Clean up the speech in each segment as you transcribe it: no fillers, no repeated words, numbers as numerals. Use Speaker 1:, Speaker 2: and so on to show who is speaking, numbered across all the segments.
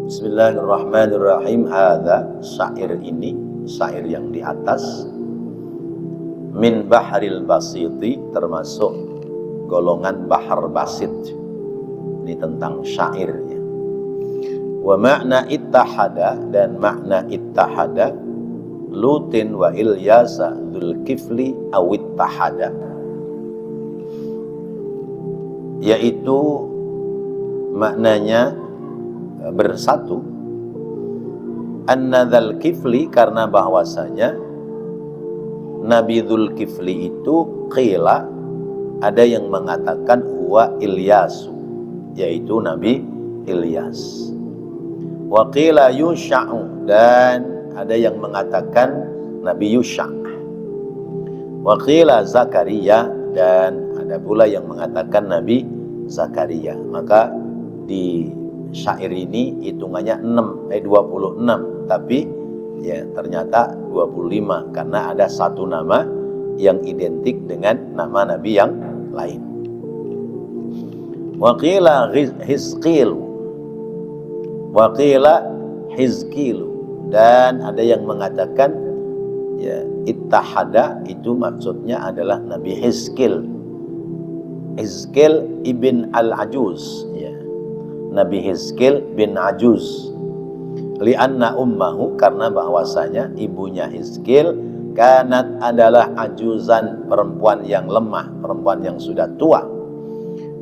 Speaker 1: Bismillahirrahmanirrahim. Hadza syair ini, syair yang di atas, min bahril basiti, termasuk golongan bahar basit. Ini tentang syairnya. Wa makna ittahada, dan makna ittahada, Lutin wa Ilyasa dzulkifli awittahada, yaitu maknanya bersatu. Anna dzulkifli, karena bahwasanya Nabi Dzulkifli itu qila, ada yang mengatakan huwa Ilyasu, yaitu Nabi Ilyas. Wa qila Yusha'u, dan ada yang mengatakan Nabi Yusha'. Wa qila Zakaria, dan ada pula yang mengatakan Nabi Zakaria. Maka di syair ini hitungannya 26, tapi ya ternyata 25 karena ada satu nama yang identik dengan nama Nabi yang lain. Wa qila Hizqil, wa qila Hizqil, dan ada yang mengatakan ya ittahada itu maksudnya adalah Nabi Hizqil. Hizqil ibn al-Ajuz, ya. Nabi Hizqil bin Ajuz. Lianna ummahu, karena bahwasanya ibunya Hizqil kanat adalah ajuzan, perempuan yang lemah, perempuan yang sudah tua.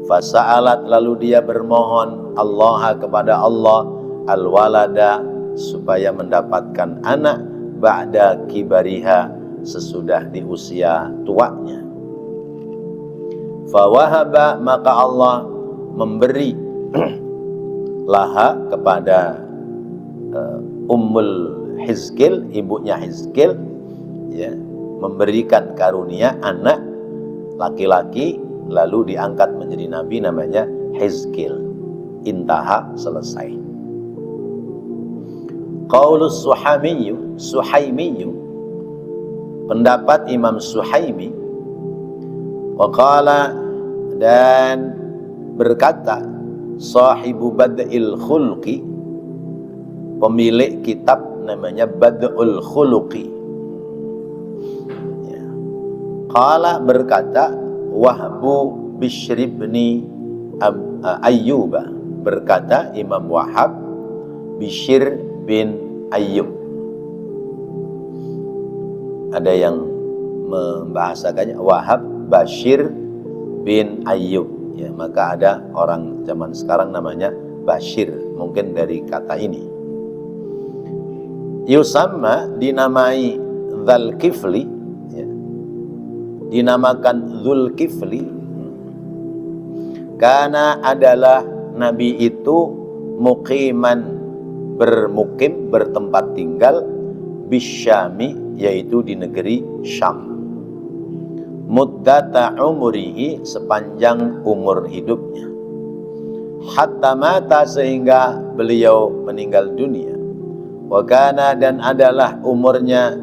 Speaker 1: Fasa'alat, lalu dia bermohon Allah, kepada Allah, al-walada, supaya mendapatkan anak, ba'da kibariha, sesudah di usia tuanya. Fawahaba, maka Allah memberi laha kepada Ummul Hizqil, ibunya Hizqil, ya, memberikan karunia anak laki-laki, lalu diangkat menjadi nabi, namanya Hizqil. Intaha, selesai. Qaulus Suhaimiyu, pendapat Imam Suhaimi, waqala, dan berkata sahibu Bad'il Khulqi, pemilik kitab namanya Bad'ul Khuluqi, ya. Qala, berkata Wahbu Bishr bin Ayyub, berkata Imam Wahab Bishr bin Ayyub. Ada yang membahasakannya Wahab Bashir bin Ayyub, ya, maka ada orang zaman sekarang namanya Bashir, mungkin dari kata ini. Yusamma, dinamai Dzulkifli, ya, dinamakan Dzulkifli, karena adalah Nabi itu muqiman, bermukim, bertempat tinggal, bisyami, yaitu di negeri Syam, muddata umurihi, sepanjang umur hidupnya, hatta mata, sehingga beliau meninggal dunia. Wa kana, dan adalah umurnya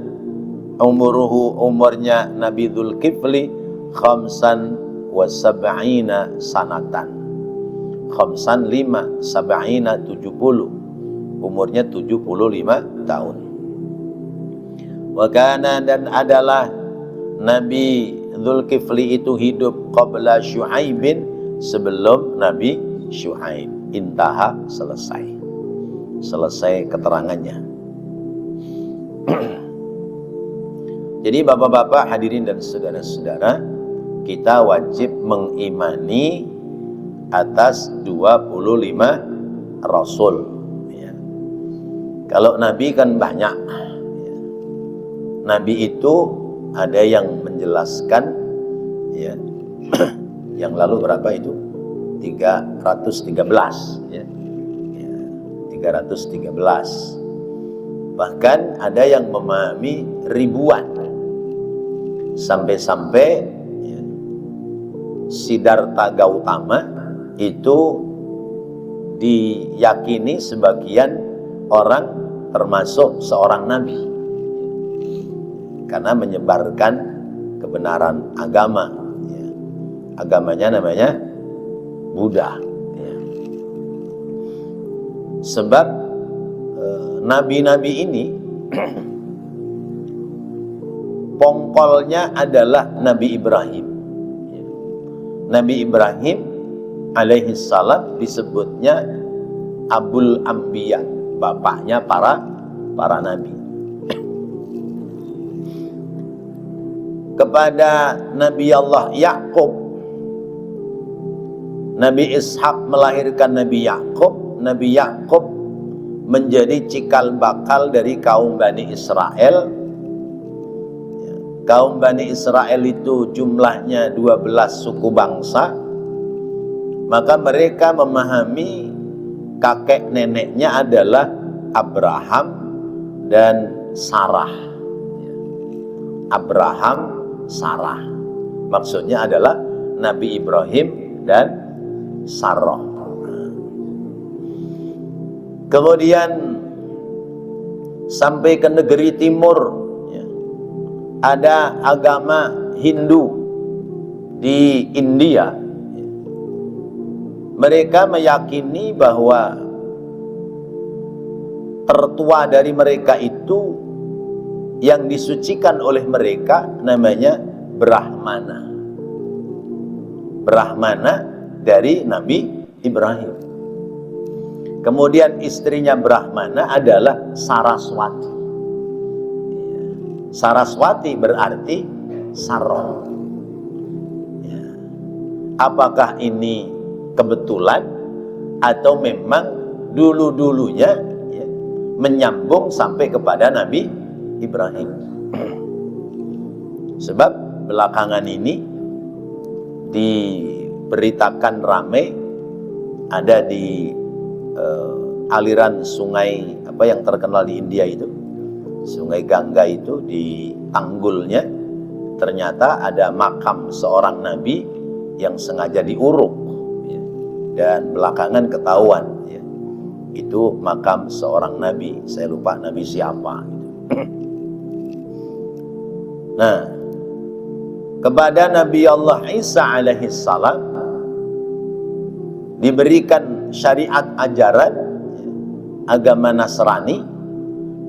Speaker 1: Nabi Dzulkifli khamsan wa sab'ina sanatan, khamsan 5, sab'ina 70, umurnya 75 tahun. Wa kana, dan adalah Nabi Dzulkifli itu hidup qabla Syu'aibin, sebelum Nabi Syu'aib. Intaha, selesai keterangannya. Jadi bapak-bapak, hadirin dan saudara-saudara, kita wajib mengimani atas 25 Rasul, ya. Kalau Nabi kan banyak, ya. Nabi itu ada yang menjelaskan, ya, yang lalu berapa itu? 313, ya. 313. Bahkan ada yang memahami ribuan, sampai-sampai, ya, Siddhartha Gautama itu diyakini sebagian orang termasuk seorang nabi, karena menyebarkan kebenaran agama, ya. Agamanya namanya Buddha, ya. Sebab nabi-nabi ini pongkolnya adalah Nabi Ibrahim. Nabi Ibrahim alaihi salam disebutnya Abul Anbiya, bapaknya para nabi. Kepada Nabi Allah Yakub, Nabi Ishak melahirkan Nabi Yakub. Nabi Yakub menjadi cikal bakal dari kaum Bani Israel. Kaum Bani Israel itu jumlahnya 12 suku bangsa. Maka mereka memahami kakek neneknya adalah Abraham dan Sarah. Abraham, Sarah. Maksudnya adalah Nabi Ibrahim dan Sarah. Kemudian sampai ke negeri timur, ada agama Hindu di India. Mereka meyakini bahwa tertua dari mereka itu yang disucikan oleh mereka namanya Brahmana. Brahmana dari Nabi Ibrahim. Kemudian istrinya Brahmana adalah Saraswati. Saraswati berarti Sarah. Apakah ini kebetulan atau memang dulu-dulunya menyambung sampai kepada Nabi Ibrahim? Sebab belakangan ini diberitakan ramai ada di aliran sungai apa yang terkenal di India itu, Sungai Gangga itu, di tanggulnya ternyata ada makam seorang nabi yang sengaja diuruk, dan belakangan ketahuan itu makam seorang nabi. Saya lupa nabi siapa. Nah, kepada Nabi Allah Isa alaihi salam diberikan syariat ajaran agama Nasrani,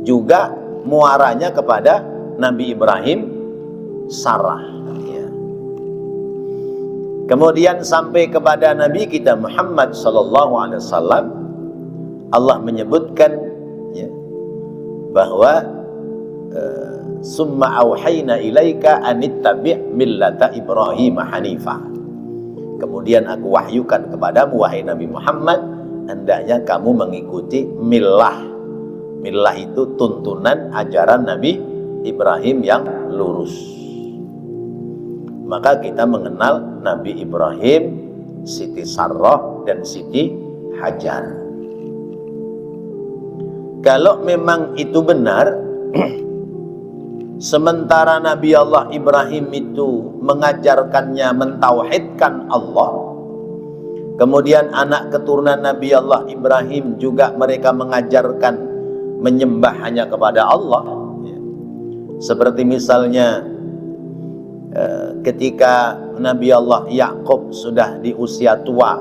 Speaker 1: juga muaranya kepada Nabi Ibrahim, Sarah. Kemudian sampai kepada Nabi kita Muhammad sallallahu alaihi wasallam, Allah menyebutkan bahwa summa auhayna ilaika anittabi' millata Ibrahim hanifa. Kemudian aku wahyukan kepadamu wahai Nabi Muhammad, hendaknya kamu mengikuti millah. Millah itu tuntunan ajaran Nabi Ibrahim yang lurus. Maka kita mengenal Nabi Ibrahim, Siti Sarrah dan Siti Hajar. Kalau memang itu benar, sementara Nabi Allah Ibrahim itu mengajarkannya mentauhidkan Allah, kemudian anak keturunan Nabi Allah Ibrahim juga mereka mengajarkan menyembah hanya kepada Allah. Seperti misalnya ketika Nabi Allah Yakub sudah di usia tua,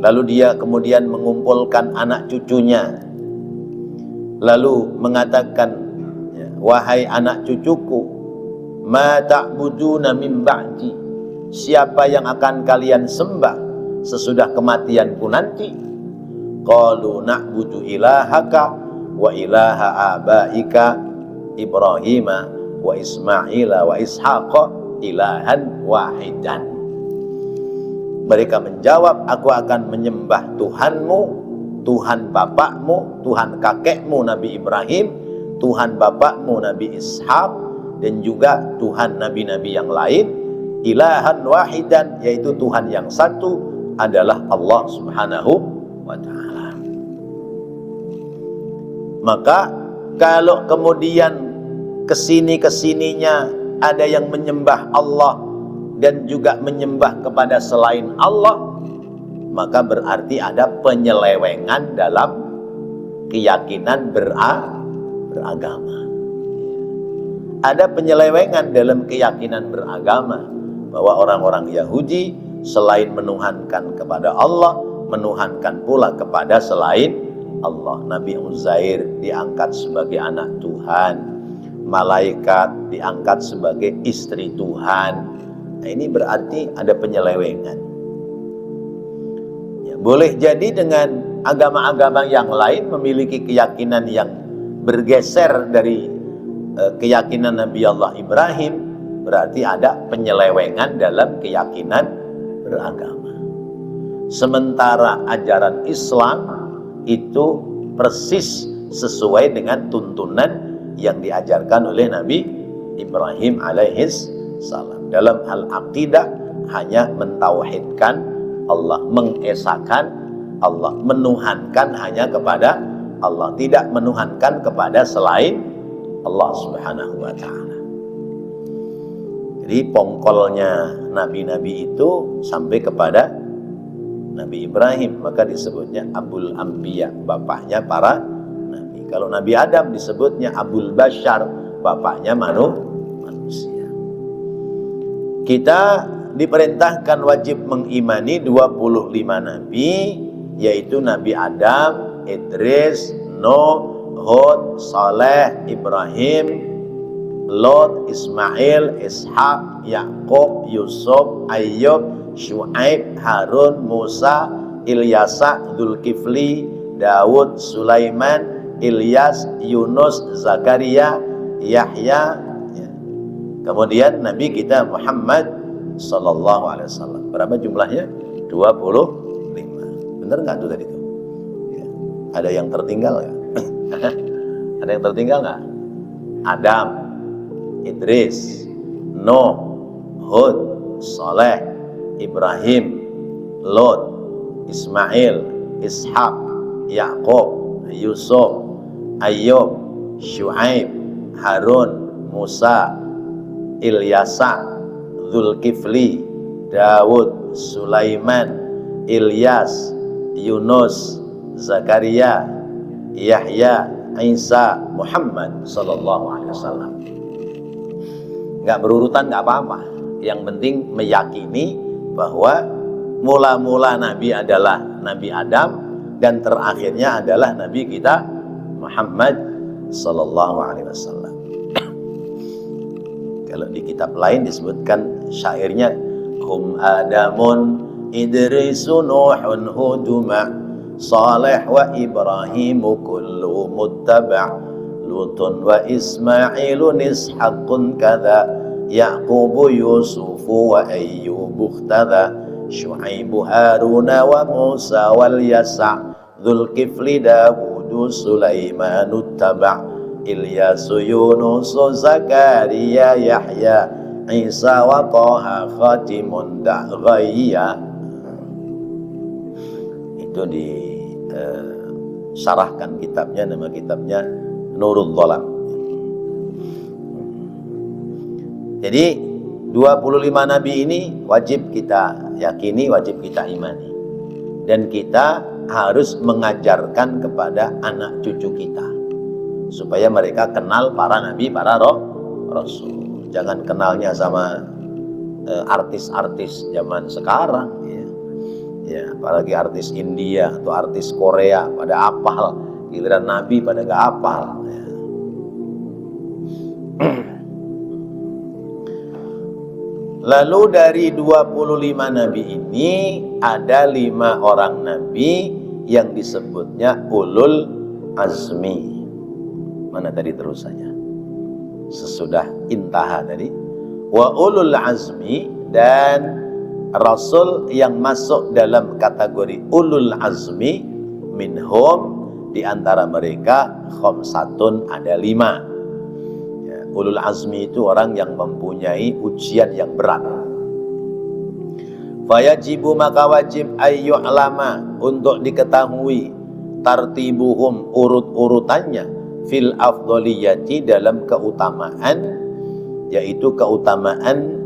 Speaker 1: lalu dia kemudian mengumpulkan anak cucunya, lalu mengatakan, wahai anak cucuku, ma ta'buduna min ba'di, siapa yang akan kalian sembah sesudah kematianku nanti? Qalu na'budu ilahaka wa ilaha abaika Ibrahima wa Ismaila wa Ishaqa ilahan wahidan. Mereka menjawab, aku akan menyembah Tuhanmu, Tuhan bapakmu, Tuhan kakekmu Nabi Ibrahim, Tuhan bapakmu Nabi Ishaq, dan juga Tuhan nabi-nabi yang lain, ilahan wahidan, yaitu Tuhan yang satu adalah Allah Subhanahu wa ta'ala. Maka kalau kemudian kesininya ada yang menyembah Allah dan juga menyembah kepada selain Allah, maka berarti ada penyelewengan dalam keyakinan beragama. Ada penyelewengan dalam keyakinan beragama, bahwa orang-orang Yahudi selain menuhankan kepada Allah, menuhankan pula kepada selain Allah. Nabi Uzair diangkat sebagai anak Tuhan, malaikat diangkat sebagai istri Tuhan. Nah, ini berarti ada penyelewengan. Ya, boleh jadi dengan agama-agama yang lain memiliki keyakinan yang bergeser dari keyakinan Nabi Allah Ibrahim, berarti ada penyelewengan dalam keyakinan beragama. Sementara ajaran Islam itu persis sesuai dengan tuntunan yang diajarkan oleh Nabi Ibrahim alaihis salam. Dalam hal akidah hanya mentauhidkan Allah, mengesakan Allah, menuhankan hanya kepada Allah, tidak menuhankan kepada selain Allah Subhanahu wa ta'ala. Jadi pongkolnya nabi-nabi itu sampai kepada Nabi Ibrahim, maka disebutnya Abul Anbiya, bapaknya para nabi. Kalau Nabi Adam disebutnya Abul Bashar, bapaknya manusia. Kita diperintahkan wajib mengimani 25 nabi, yaitu Nabi Adam, Idris, Nuh, Hud, Saleh, Ibrahim, Lot, Ismail, Ishak, Yakub, Yusuf, Ayyub, Syuaib, Harun, Musa, Ilyasa, Dzulkifli, Daud, Sulaiman, Ilyas, Yunus, Zakaria, Yahya. Kemudian Nabi kita Muhammad sallallahu alaihi wasallam. Berapa jumlahnya? 25. Benar nggak tuh tadi tuh? Ya. Ada yang tertinggal nggak? Ada yang tertinggal nggak? Adam, Idris, Nuh, Hud, Saleh, Ibrahim, Lot, Ismail, Ishak, Yakub, Yusuf, Ayyub, Syuaib, Harun, Musa, Ilyasa, Dzulkifli, Daud, Sulaiman, Ilyas, Yunus, Zakaria, Yahya, Isa, Muhammad sallallahu alaihi wasallam. Nggak berurutan nggak apa-apa. Yang penting meyakini bahwa mula-mula Nabi adalah Nabi Adam dan terakhirnya adalah Nabi kita Muhammad sallallahu alaihi wasallam. Kalau di kitab lain disebutkan syairnya, hum Adamun Idrisu Nuhun Huduma Saleh wa Ibrahimu kullu muttaba' Lutun wa Ismailun Ishaqun kada Yaqubu Yusufu wa Ayyubu ikhtada Syuaibu Haruna wa Musa wal Yasa' Dzulkifli Dawudu Sulaimanu taba' Ilyasu Yunusu Zakaria Yahya Isa wa Taha Khatimun Da'ghayya. Itu disarahkan kitabnya, nama kitabnya Nurul Dhalam. Jadi 25 nabi ini wajib kita yakini, wajib kita imani. Dan kita harus mengajarkan kepada anak cucu kita supaya mereka kenal para nabi, para rasul. Jangan kenalnya sama artis-artis zaman sekarang ya. Ya, apalagi artis India atau artis Korea pada apal, giliran nabi pada gak apal ya. Lalu dari 25 nabi ini ada 5 orang nabi yang disebutnya ulul azmi. Mana tadi terusannya? Sesudah intaha tadi. Wa ulul azmi, dan rasul yang masuk dalam kategori ulul azmi minhum, di antara mereka khamsatun, ada 5 ya, ulul azmi itu orang yang mempunyai ujian yang berat. Fayajibu, maka wajib ayyu'lama, untuk diketahui, tartibuhum, urut-urutannya, fil afdoliyati, dalam keutamaan, yaitu keutamaan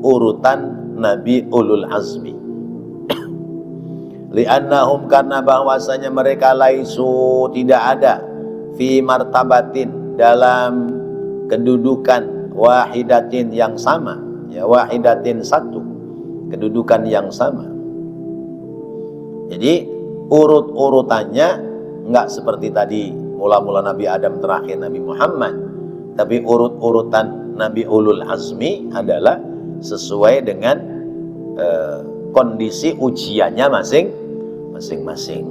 Speaker 1: urutan Nabi ulul azmi. Li'annahum, karena bahwasanya mereka laisu, tidak ada, fi martabatin, dalam kedudukan, wahidatin, yang sama ya, wahidatin, satu kedudukan yang sama. Jadi urut-urutannya enggak seperti tadi mula-mula Nabi Adam terakhir Nabi Muhammad, tapi urut-urutan Nabi Ulul Azmi adalah sesuai dengan kondisi ujiannya masing-masing.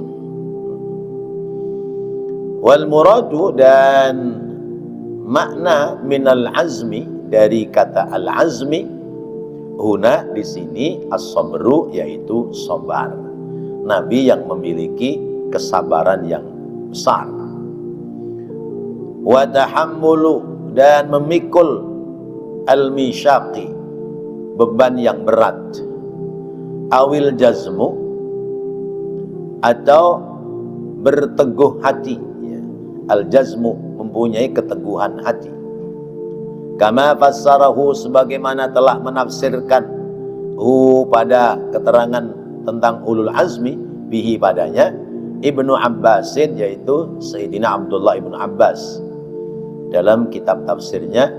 Speaker 1: Wal muradu, dan makna minal azmi dari kata al azmi huna di sini as-sabru, yaitu sabar. Nabi yang memiliki kesabaran yang besar. Wa tahammulu, dan memikul al-misyaqi, beban yang berat. Awil jazmu, atau berteguh hati. Al-jazmu, mempunyai keteguhan hati. Kama fassarahu, sebagaimana telah menafsirkan pada keterangan tentang ulul azmi bihi, padanya Ibnu Abbasin, yaitu Sayyidina Abdullah Ibnu Abbas, dalam kitab tafsirnya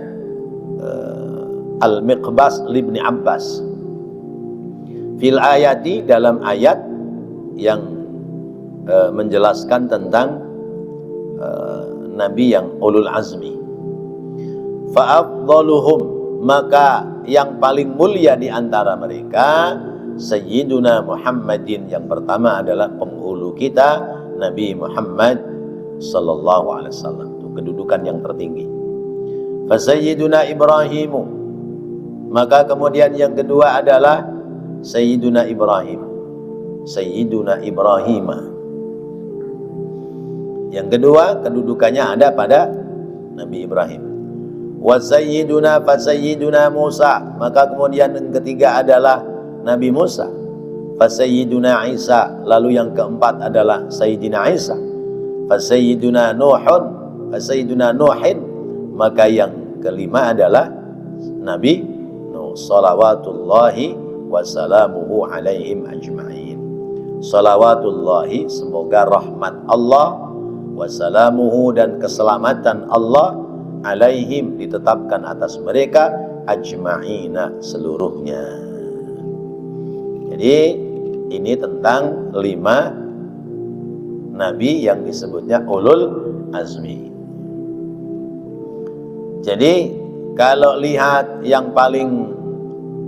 Speaker 1: Al-Miqbas Libni Abbas, fil ayati, dalam ayat yang menjelaskan tentang Nabi yang ulul azmi. Fa'afdaluhum, maka yang paling mulia di antara mereka Sayyiduna Muhammadin, yang pertama adalah penghulu kita Nabi Muhammad sallallahu alaihi wasallam, itu kedudukan yang tertinggi. Fa Sayyiduna Ibrahimu, maka kemudian yang kedua adalah Sayyiduna Ibrahim, Sayyiduna Ibrahimah. Yang kedua kedudukannya ada pada Nabi Ibrahim. Wa sayyiduna fa sayyiduna Musa, maka kemudian yang ketiga adalah Nabi Musa. Fa sayyiduna Isa, lalu yang keempat adalah Sayyidina Isa. Fa sayyiduna Nuhun, fa sayyiduna Nuhin, maka yang kelima adalah Nabi Nuh, salawatullahi wa salamuhu alaihim ajma'in. Salawatullahi, semoga rahmat Allah, wasalamuhu, dan keselamatan Allah, alaihim, ditetapkan atas mereka, ajma'ina, seluruhnya. Jadi ini tentang 5 nabi yang disebutnya ulul azmi. Jadi kalau lihat yang paling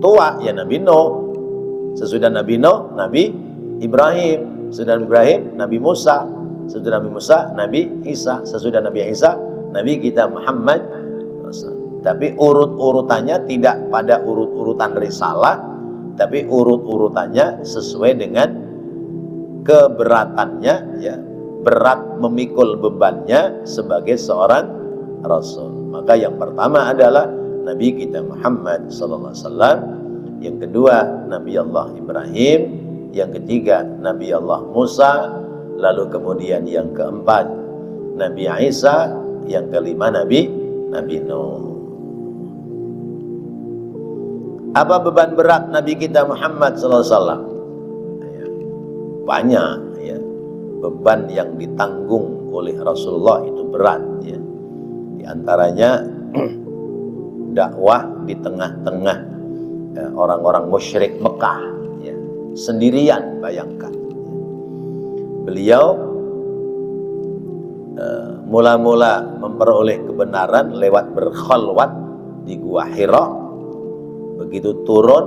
Speaker 1: tua ya Nabi Nuh, sesudah Nabi Nuh Nabi Ibrahim, sesudah Nabi Ibrahim Nabi Musa, sesudah Nabi Musa Nabi Isa, sesudah Nabi Isa Nabi kita Muhammad. Tapi urut-urutannya tidak pada urut-urutan risalah, tapi urut-urutannya sesuai dengan keberatannya, ya, berat memikul bebannya sebagai seorang rasul. Maka yang pertama adalah Nabi kita Muhammad sallallahu alaihi wasallam, yang kedua Nabi Allah Ibrahim, yang ketiga Nabi Allah Musa, lalu kemudian yang keempat Nabi Isa, yang kelima Nabi Nuh. Apa beban berat Nabi kita Muhammad sallallahu alaihi wasallam? Banyak, ya. Beban yang ditanggung oleh Rasulullah itu berat, ya. Di antaranya dakwah di tengah-tengah orang-orang musyrik Mekah, ya. Sendirian, bayangkan. Beliau mula-mula memperoleh kebenaran lewat berkhalwat di Gua Hira. Begitu turun,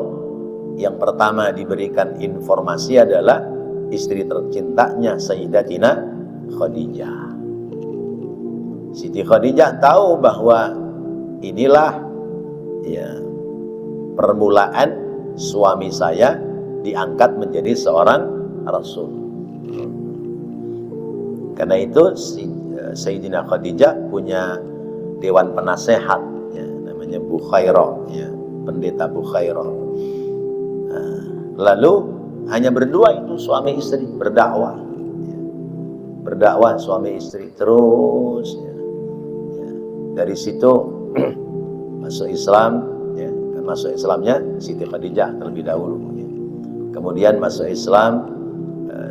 Speaker 1: yang pertama diberikan informasi adalah istri tercintanya Sayyidatina Khadijah. Siti Khadijah tahu bahwa inilah, ya, permulaan suami saya diangkat menjadi seorang rasul. Karena itu Sayyidina Khadijah punya dewan penasehat, ya, namanya Bukhairah, ya, pendeta Bukhairah. Lalu hanya berdua itu suami istri berdakwah, ya. Berdakwah suami istri terus, ya. Ya. Dari situ masuk Islam, ya. Dan masuk Islamnya Siti Khadijah terlebih dahulu, ya. Kemudian masuk Islam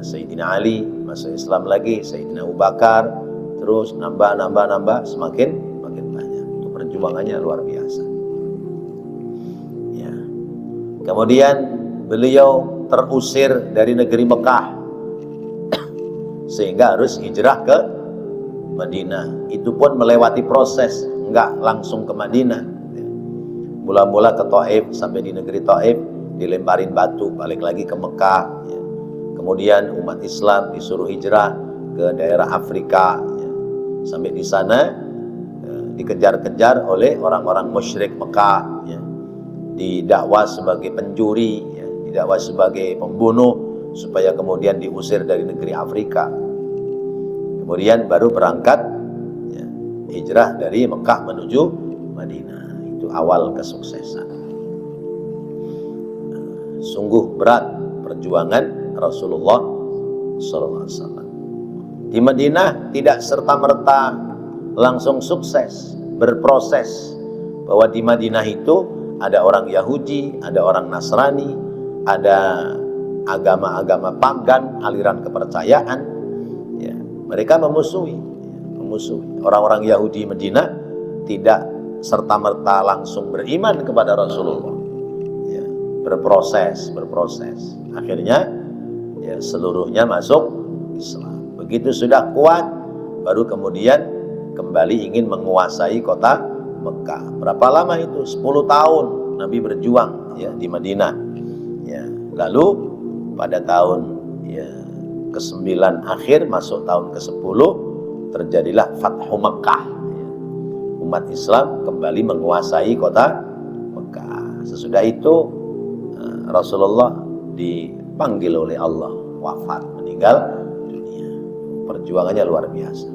Speaker 1: Sayyidina Ali, masuk Islam lagi Sayyidina Abu Bakar, terus nambah semakin banyak. Itu perjuangannya luar biasa. Ya. Kemudian beliau terusir dari negeri Mekah sehingga harus hijrah ke Madinah. Itu pun melewati proses, enggak langsung ke Madinah. Mula-mula ke Taif, sampai di negeri Taif dilemparin batu, balik lagi ke Mekah. Kemudian umat Islam disuruh hijrah ke daerah Afrika. Sampai di sana dikejar-kejar oleh orang-orang musyrik Mekah. Didakwa sebagai pencuri, didakwa sebagai pembunuh, supaya kemudian diusir dari negeri Afrika. Kemudian baru berangkat hijrah dari Mekah menuju Madinah. Itu awal kesuksesan. Sungguh berat perjuangan Rasulullah SAW. Di Madinah tidak serta-merta langsung sukses, berproses. Bahwa di Madinah itu ada orang Yahudi, ada orang Nasrani, ada agama-agama pagan, aliran kepercayaan. Mereka memusuhi. Orang-orang Yahudi Madinah tidak serta-merta langsung beriman kepada Rasulullah. Berproses. Akhirnya seluruhnya masuk Islam. Begitu sudah kuat, baru kemudian kembali ingin menguasai kota Mekah. Berapa lama itu? 10 tahun Nabi berjuang di Madinah. Lalu pada tahun ke-9 akhir masuk tahun ke-10 terjadilah Fathu Mekah. Umat Islam kembali menguasai kota Mekah. Sesudah itu Rasulullah dipanggil oleh Allah, wafat, meninggal dunia. Perjuangannya luar biasa.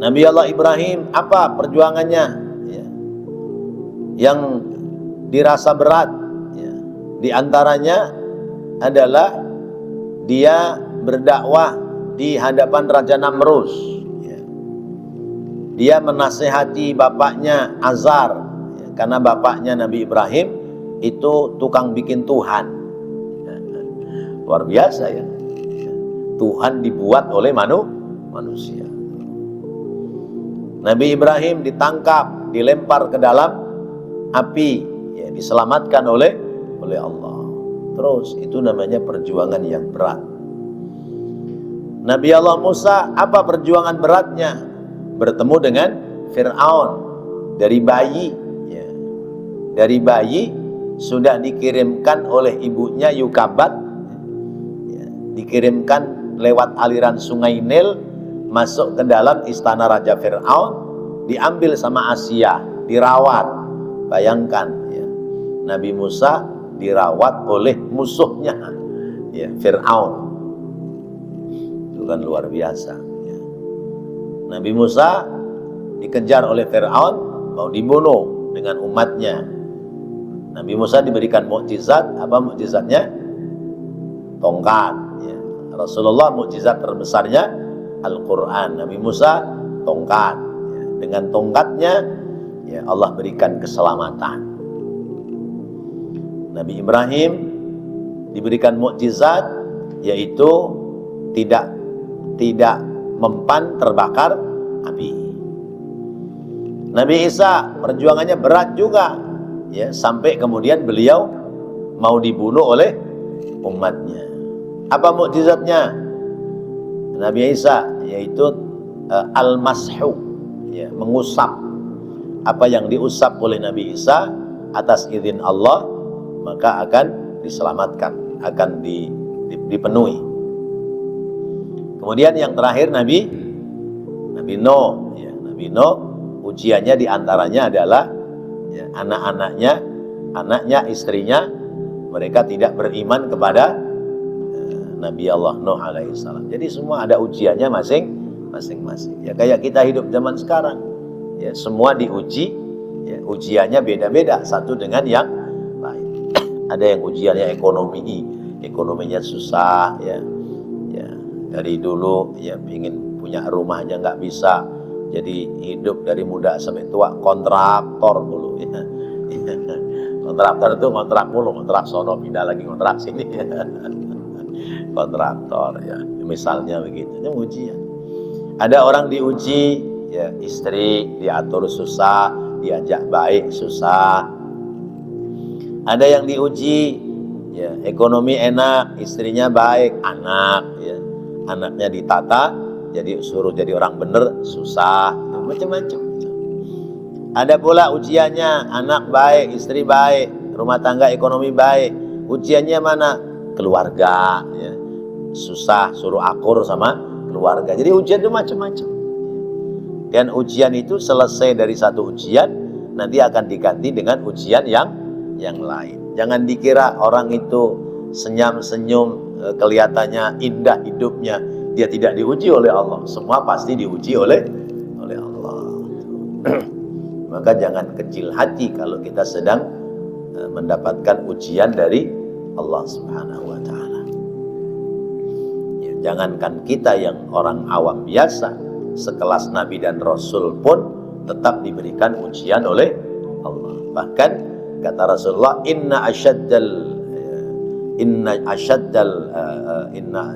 Speaker 1: Nabi Allah Ibrahim, apa perjuangannya? Yang dirasa berat, di antaranya adalah dia berdakwah di hadapan Raja Namrus. Dia menasehati bapaknya Azar, karena bapaknya Nabi Ibrahim itu tukang bikin Tuhan. Luar biasa ya. Tuhan dibuat oleh manusia. Nabi Ibrahim ditangkap, dilempar ke dalam api, diselamatkan oleh Allah. Terus itu namanya perjuangan yang berat. Nabi Allah Musa, apa perjuangan beratnya? Bertemu dengan Fir'aun dari bayi. Dari bayi sudah dikirimkan oleh ibunya Yukabat, dikirimkan lewat aliran sungai Nil masuk ke dalam istana Raja Fir'aun, diambil sama Asia, dirawat. Bayangkan Nabi Musa dirawat oleh musuhnya Fir'aun. Itu kan luar biasa. Nabi Musa dikejar oleh Fir'aun, mau dibunuh dengan umatnya. Nabi Musa diberikan mukjizat. Apa mukjizatnya? Tongkat. Rasulullah mukjizat terbesarnya Al-Quran. Nabi Musa tongkat. Dengan tongkatnya Allah berikan keselamatan. Nabi Ibrahim diberikan mukjizat, yaitu tidak mempan terbakar api. Nabi Isa perjuangannya berat juga, sampai kemudian beliau mau dibunuh oleh umatnya. Apa mukjizatnya Nabi Isa? Yaitu al-mashu, mengusap. Apa yang diusap oleh Nabi Isa atas izin Allah, maka akan diselamatkan, akan dipenuhi. Kemudian yang terakhir Nabi Nuh. Nabi Nuh ujiannya diantaranya adalah anaknya, istrinya, mereka tidak beriman kepada Nabi Allah Nuh alaihissalam. Jadi semua ada ujiannya masing-masing. Kayak kita hidup zaman sekarang, semua diuji, ujiannya beda-beda satu dengan yang lain. Ada yang ujiannya ekonominya susah, dari dulu ingin punya rumahnya nggak bisa, jadi hidup dari muda sampai tua kontraktor dulu. Kontraktor itu kontrak mulu, kontrak sono pindah lagi kontrak sini. Kontraktor misalnya begitu. Ini ujian. Ada orang diuji, istri diatur susah, diajak baik susah. Ada yang diuji, ekonomi enak, istrinya baik, anak. anaknya ditata, jadi suruh jadi orang bener susah, macam-macam. Ada pula ujiannya, anak baik, istri baik, rumah tangga ekonomi baik. Ujiannya mana? Keluarga, ya. Susah, suruh akur sama keluarga. Jadi ujian itu macam-macam. Dan ujian itu selesai dari satu ujian, nanti akan diganti dengan ujian yang lain. Jangan dikira orang itu senyum-senyum, kelihatannya indah hidupnya, dia tidak diuji oleh Allah. Semua pasti diuji oleh Allah. Maka jangan kecil hati kalau kita sedang mendapatkan ujian dari Allah Subhanahu wa Ta'ala. Ya, jangankan kita yang orang awam biasa, sekelas Nabi dan Rasul pun tetap diberikan ujian oleh Allah. Bahkan kata Rasulullah,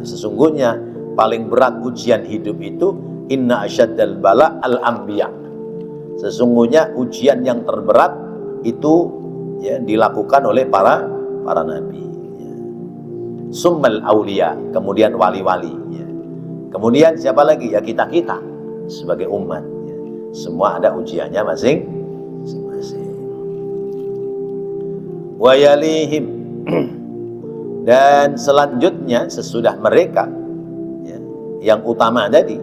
Speaker 1: sesungguhnya paling berat ujian hidup itu inna asyaddal bala al-anbiya. Sesungguhnya ujian yang terberat itu ya dilakukan oleh para nabi. Ya. Summal auliya, kemudian wali-wali. Ya. Kemudian siapa lagi? Ya kita sebagai umat. Ya. Semua ada ujiannya masing-masing. Wa yalihim, dan selanjutnya sesudah mereka ya, yang utama tadi.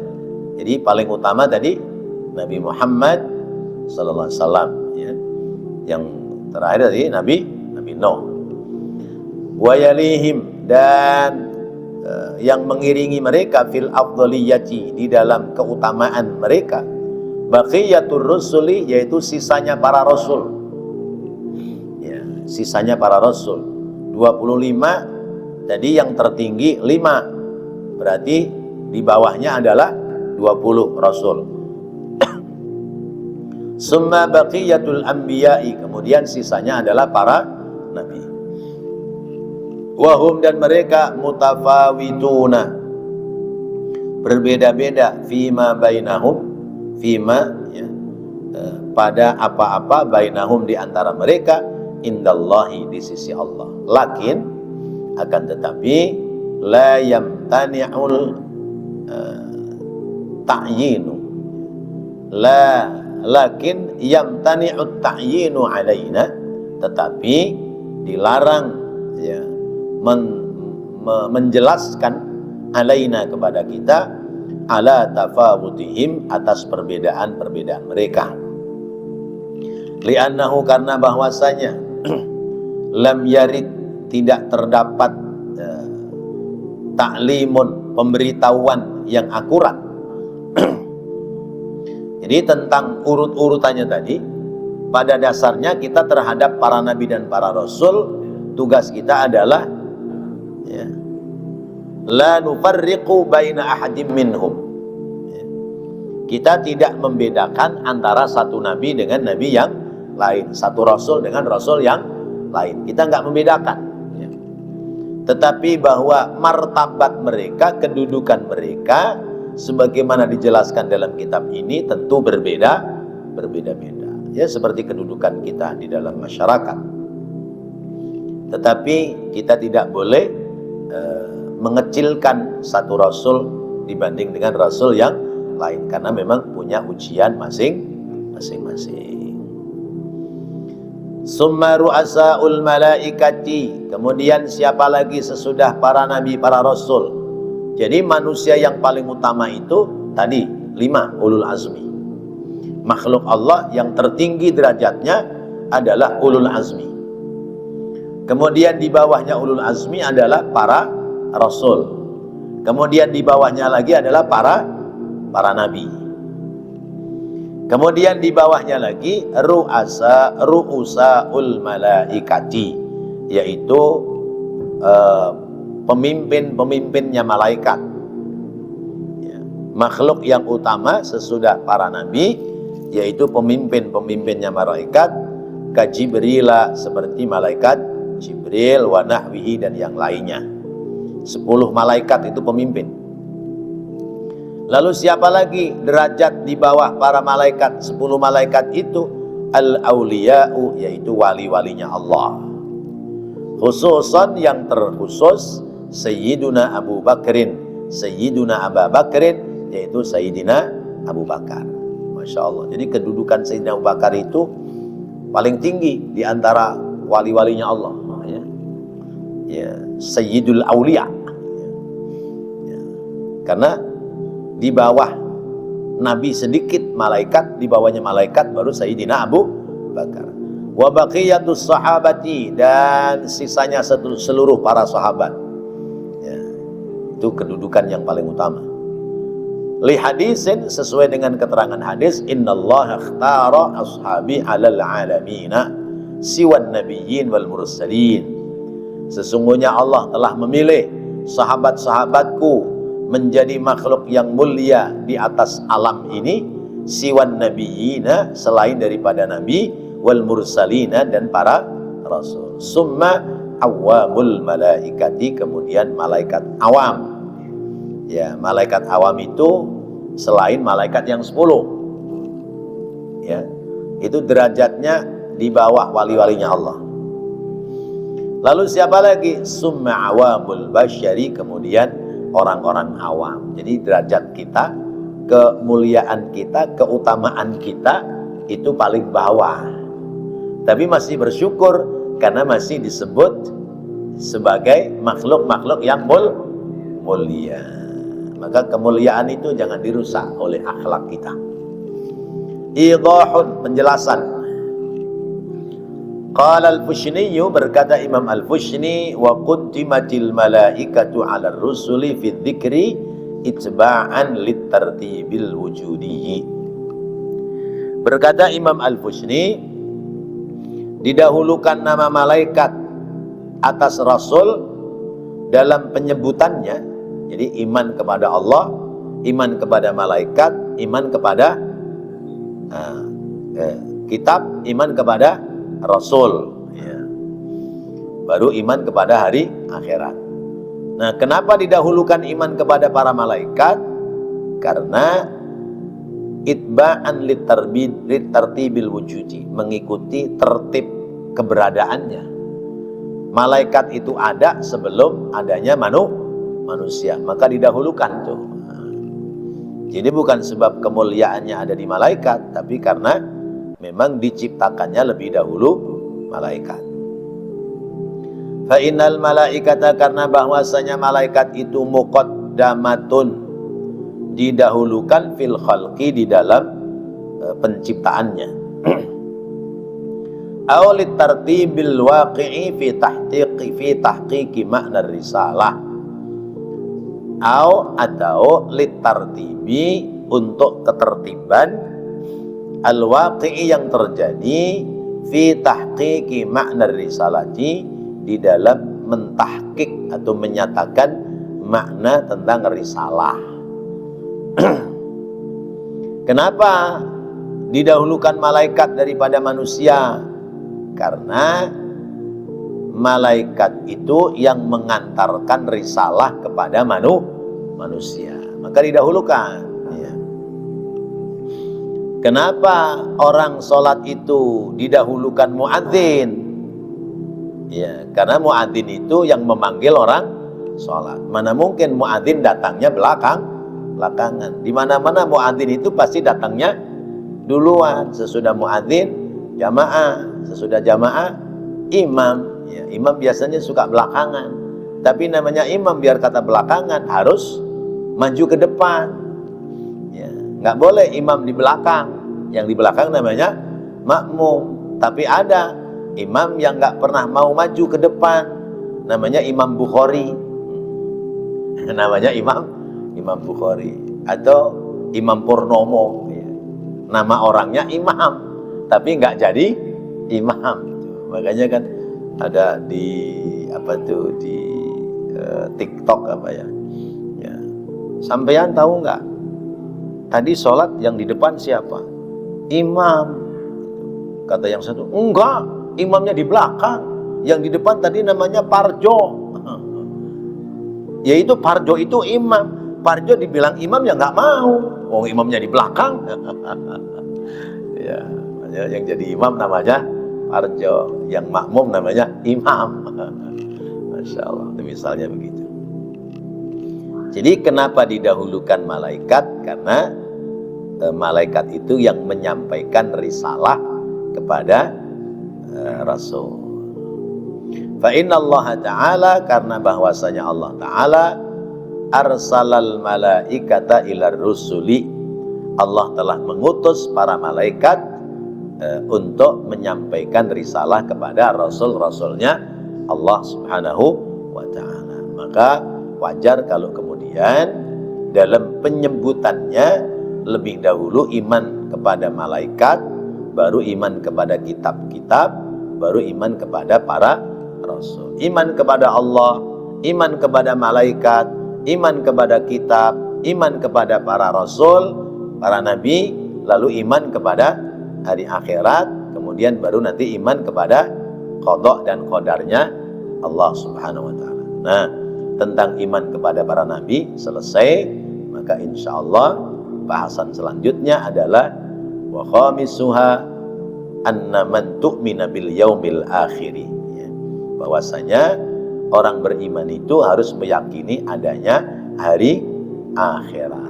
Speaker 1: Jadi paling utama tadi Nabi Muhammad sallallahu alaihi wasallam ya. Yang terakhir tadi Nabi Nuh. Wa yalihim, dan yang mengiringi mereka fil afdhaliyati, di dalam keutamaan mereka, baqiyatur rusuli, yaitu sisanya para rasul. Ya, sisanya para rasul 25, tadi yang tertinggi 5. Berarti di bawahnya adalah 20 rasul. Summa baqiyatul anbiya'i, kemudian sisanya adalah para nabi. Wahum, dan mereka mutafawituna, berbeda-beda, fima bainahum, fima ya, pada apa-apa, bainahum, di antara mereka, indallahi, di sisi Allah. Lakin akan tetapi la yamtani'ul ta'yinu, lakin yamtani'ut ta'yinu alaina, tetapi dilarang ya menjelaskan alaina, kepada kita, ala tafawutihim, atas perbedaan-perbedaan mereka. Li'annahu, karena bahwasanya lam yarid, tidak terdapat ta'limun, pemberitahuan yang akurat. Jadi tentang urut-urutannya tadi, pada dasarnya kita terhadap para nabi dan para rasul, tugas kita adalah ya, la nufarriqu baina ahadim minhum. Ya. Kita tidak membedakan antara satu nabi dengan nabi yang lain, satu rasul dengan rasul yang lain. Kita nggak membedakan. Ya. Tetapi bahwa martabat mereka, kedudukan mereka, sebagaimana dijelaskan dalam kitab ini, tentu berbeda-beda. Ya, seperti kedudukan kita di dalam masyarakat. Tetapi kita tidak boleh mengecilkan satu rasul dibanding dengan rasul yang lain, karena memang punya ujian masing-masing. Summa ru'asaul malaikati, kemudian siapa lagi sesudah para nabi, para rasul? Jadi manusia yang paling utama itu tadi 5 ulul azmi. Makhluk Allah yang tertinggi derajatnya adalah ulul azmi. Kemudian di bawahnya ulul azmi adalah para rasul. Kemudian di bawahnya lagi adalah para nabi. Kemudian di bawahnya lagi ru'usaul malaikati, yaitu pemimpin-pemimpinnya malaikat. Ya. Makhluk yang utama sesudah para nabi, yaitu pemimpin-pemimpinnya malaikat, ka Jibrila, seperti malaikat Jibril, wa nahwihi, dan yang lainnya. 10 malaikat itu pemimpin. Lalu siapa lagi derajat di bawah para malaikat? 10 malaikat itu al-auliya'u, yaitu wali-walinya Allah. Khususan yang terkhusus Sayyiduna Abu Bakrin Sayyiduna Abu Bakrin, yaitu Sayyidina Abu Bakar. Masya Allah. Jadi kedudukan Sayyidina Abu Bakar itu paling tinggi di antara wali-walinya Allah. Ya, Sayyidul Aulia. Ya. Karena di bawah Nabi sedikit malaikat, di bawahnya malaikat baru Sayyidina Abu Bakar. Wa baqiyatus sahabati, dan sisanya seluruh para sahabat. Ya. Itu kedudukan yang paling utama. Li hadisin, sesuai dengan keterangan hadis, innallaha ikhtara ashabi 'alal 'alamina siwan nabiyyin wal mursalin. Sesungguhnya Allah telah memilih sahabat-sahabatku menjadi makhluk yang mulia di atas alam ini, siwan nabiyina, selain daripada nabi, wal mursalina, dan para rasul. Summa awamul malaikati, kemudian malaikat awam. Ya, malaikat awam itu selain malaikat yang 10. Ya, itu derajatnya di bawah wali-walinya Allah. Lalu siapa lagi? Summa awamul basyari, kemudian orang-orang awam. Jadi derajat kita, kemuliaan kita, keutamaan kita itu paling bawah. Tapi masih bersyukur karena masih disebut sebagai makhluk-makhluk yang mulia. Maka kemuliaan itu jangan dirusak oleh akhlak kita. Idahun, penjelasan. Qala al-Fushni, berkata Imam al-Fushni, wa quddimatil malaikatu 'ala ar-rusuli fi dzikri itba'an litartibil wujudi. Berkata Imam al-Fushni, didahulukan nama malaikat atas rasul dalam penyebutannya. Jadi iman kepada Allah, iman kepada malaikat, iman kepada kitab, iman kepada rasul, ya. Baru iman kepada hari akhirat. Nah, kenapa didahulukan iman kepada para malaikat? Karena itba'an litartibil wujudi, mengikuti tertib keberadaannya. Malaikat itu ada sebelum adanya manusia, maka didahulukan tuh. Jadi bukan sebab kemuliaannya ada di malaikat, tapi karena memang diciptakannya lebih dahulu malaikat. Fa innal malaikata, karena bahwasanya malaikat itu muqaddamatun, didahulukan fil khalqi, di dalam penciptaannya. Aw litartibil waqi'i fi tahqiqi makna risalah. Atau litartibi, untuk ketertiban, al-waqi'i, yang terjadi, fi tahqiqi makna risalati, di dalam mentahqiq atau menyatakan makna tentang risalah. Kenapa didahulukan malaikat daripada manusia? Karena malaikat itu yang mengantarkan risalah kepada manusia, maka didahulukan. Kenapa orang sholat itu didahulukan muadzin? Ya, karena muadzin itu yang memanggil orang sholat. Mana mungkin muadzin datangnya belakangan. Di mana-mana muadzin itu pasti datangnya duluan. Sesudah muadzin jamaah, sesudah jamaah imam. Ya, imam biasanya suka belakangan. Tapi namanya imam, biar kata belakangan, harus maju ke depan. Ya, nggak boleh imam di belakang. Yang di belakang namanya makmum. Tapi ada imam yang nggak pernah mau maju ke depan, namanya Imam Bukhari. Namanya Imam Bukhari atau Imam Purnomo. Nama orangnya imam, tapi nggak jadi imam. Makanya kan ada di di TikTok ya. Sampean tahu nggak? Tadi sholat yang di depan siapa? Imam. Kata yang satu, enggak, imamnya di belakang. Yang di depan tadi namanya Parjo. Yaitu Parjo itu imam. Parjo dibilang imam ya nggak mau. Oh, imamnya di belakang. Ya, yang jadi imam namanya Parjo, yang makmum namanya imam. Masya Allah, itu misalnya begitu. Jadi kenapa didahulukan malaikat? Karena malaikat itu yang menyampaikan risalah kepada Rasul. Fa inna Allah Ta'ala, karena bahwasanya Allah Ta'ala arsalal malaikata ilar rusuli, Allah telah mengutus para malaikat untuk menyampaikan risalah kepada Rasul-Rasulnya Allah Subhanahu wa Ta'ala. Maka wajar kalau kemudian dalam penyebutannya lebih dahulu iman kepada malaikat, baru iman kepada kitab-kitab, baru iman kepada para Rasul. Iman kepada Allah, iman kepada malaikat, iman kepada kitab, iman kepada para Rasul, para Nabi, lalu iman kepada hari akhirat, kemudian baru nanti iman kepada qada dan qadarnya Allah Subhanahu wa Ta'ala. Nah, tentang iman kepada para Nabi selesai, maka insya Allah bahasan selanjutnya adalah wa khamisuha anna man tu'mina bil yaumil akhiri, ya. Bahwasanya orang beriman itu harus meyakini adanya hari akhirat.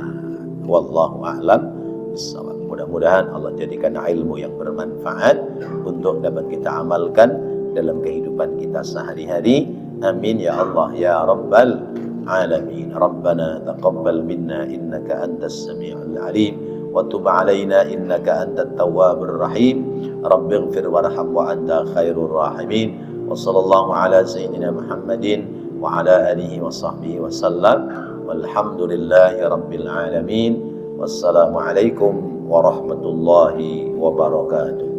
Speaker 1: Wallahu a'lam bishawab. Mudah-mudahan Allah jadikan ilmu yang bermanfaat untuk dapat kita amalkan dalam kehidupan kita sehari-hari. Amin ya Allah ya Rabbal alamin. Rabbana taqabbal minna innaka antas sami'ul alim wa tub alaina innaka antat tawwabur rahim. Rabbighfir warham wa anta khairur rahimin. Wa sallallahu ala sayyidina Muhammadin wa ala alihi wa sahbihi wa sallam. Walhamdulillahi rabbil alamin. Wassalamualaikum warahmatullahi wabarakatuh.